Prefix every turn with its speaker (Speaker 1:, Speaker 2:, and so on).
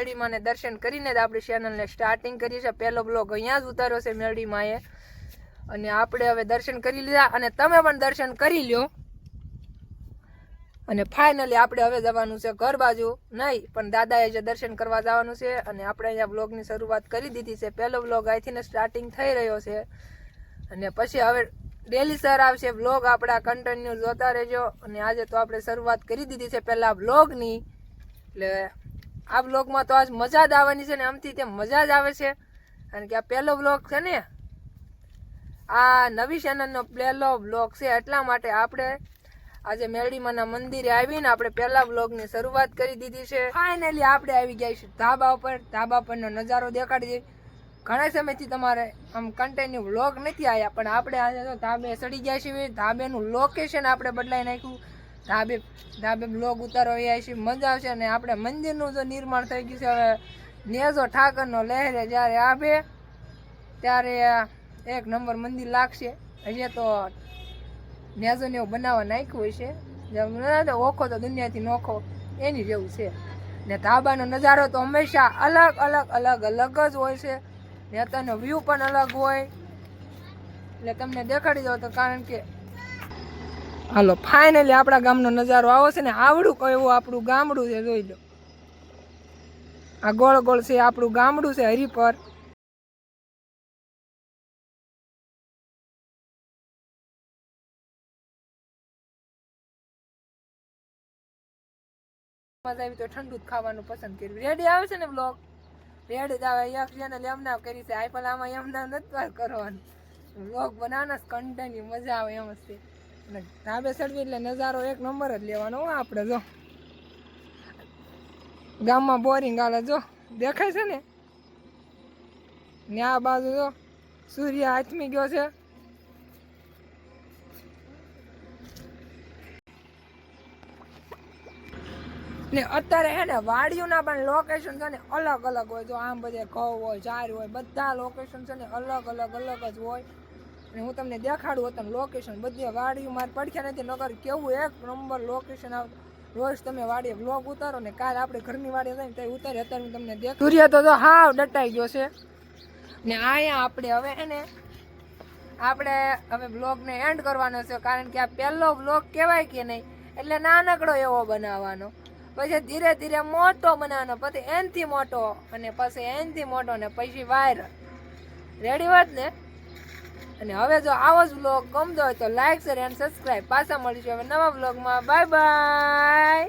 Speaker 1: મેરડીમાં ને દર્શન કરીને જ આપણી ચેનલને સ્ટાર્ટિંગ કરી છે. પહેલો બ્લોગ અહીંયા જ ઉતાર્યો છે મેરડીમાં એ, અને આપણે હવે દર્શન કરી લીધા અને તમે પણ દર્શન કરી લ્યો. અને ફાઇનલી આપણે હવે જવાનું છે ઘર બાજુ નહીં, પણ દાદાએ જે દર્શન કરવા જવાનું છે. અને આપણે અહીંયા બ્લોગની શરૂઆત કરી દીધી છે. પહેલો બ્લોગ અહીંથી સ્ટાર્ટિંગ થઈ રહ્યો છે, અને પછી હવે ડેલી સર આવશે બ્લોગ આપણા કન્ટિન્યુ જોતા રહેજો. અને આજે તો આપણે શરૂઆત કરી દીધી છે પહેલા બ્લોગની, એટલે આ બ્લોગમાં તો આજ મજા જ આવવાની છે ને આમથી તે મજા જ આવે છે. કારણ કે આ પહેલો બ્લોગ છે ને, આ નવી ચેનલનો પહેલો બ્લોગ છે, એટલા માટે આપણે આજે મેરડીમાના મંદિરે આવીને આપણે પહેલા બ્લોગની શરૂઆત કરી દીધી છે. ફાઇનલી આપણે આવી ગયા છીએ ધાબા ઉપર. ધાબા પરનો નજારો દેખાડી દઈએ. ઘણા સમયથી તમારે આમ કન્ટિન્યુ બ્લોગ નથી આવ્યા, પણ આપણે આજે તો ધાબે ચડી ગયા છીએ. ધાબેનું લોકેશન આપણે બદલાઈ નાખ્યું. ધાબે બ્લોગ ઉતારવા આવ્યા છીએ, મજા આવશે. અને આપણે મંદિરનું જો નિર્માણ થઈ ગયું છે. હવે નેજો ઠાકરનો લહેરે જ્યારે આવે ત્યારે એક નંબર મંદિર લાગશે. હજી તો નેજો ને એવું બનાવવા નાખ્યું હોય છે. ઓખો તો દુનિયાથી નોખો એની જેવું છે. ને ધાબાનો નજારો તો હંમેશા અલગ જ હોય છે. ને અત્યારનો વ્યૂ પણ અલગ હોય, એટલે તમને દેખાડી દો તો. કારણ કે હાલો ફાઇનલી આપણા ગામનો નજારો આવો છે ને. આવડું કોઈ એવું આપણું ગામડું છે, જોઈ લો. આ ગોળ ગોળ છે આપણું ગામડું છે હરિપર. મજા આવી તો ઠંડુ જ ખાવાનું પસંદ કર્યું. રેડી આવે છે ને બ્લોગ, રેડી જ આવે. એક ચેનલ એમના કરી છે, આઈપલ આમાં એમના નથી કરવાનું. બ્લોગ બનાવવાના કન્ટિન્યુ મજા આવે એમ જ છે. અને ધાબે ચડવી એટલે નજારો એક નંબર જ લેવાનો હોય આપણે. જો ગામમાં બોરિંગ હાલે, જો દેખાય છે ને આ બાજુ જો સૂર્ય આથમી ગયો છે. ને અત્યારે હે ને વાડીઓના પણ લોકેશન છે ને અલગ હોય. જો આમ બધે ઘઉં હોય, ઝાર હોય, બધા લોકેશન છે ને અલગ જ હોય. અને હું તમને દેખાડું હતું લોકેશન બધી વાડીઓ મારે પડખ્યા નથી, નગર કેવું એક નંબર લોકેશન આવતું. રોજ તમે વાડીએ બ્લોગ ઉતારો ને, કાલ આપણે ઘરની વાડીએ જાય ને ત્યાં ઉતારી. અત્યારે હું તમને દેખાડું. સૂર્ય તો જો હાવ ડટાઈ ગયો છે. ને અહીંયા આપણે હવે બ્લોગને એન્ડ કરવાનો છે. કારણ કે આ પહેલો બ્લોગ કહેવાય કે નહીં, એટલે નાનકડો એવો બનાવવાનો. પછી ધીરે ધીરે મોટો બનાવવાનો, પછી એનથી મોટો, અને પછી એનથી મોટો, ને પછી વાયરલ. રેડી વાત ને? અને હવે જો આવો જ બ્લોગ ગમતો હોય તો લાઈક, શેર એન્ડ સબસ્ક્રાઈબ. પાછા મળીશું હવે નવા બ્લોગમાં. Bye bye.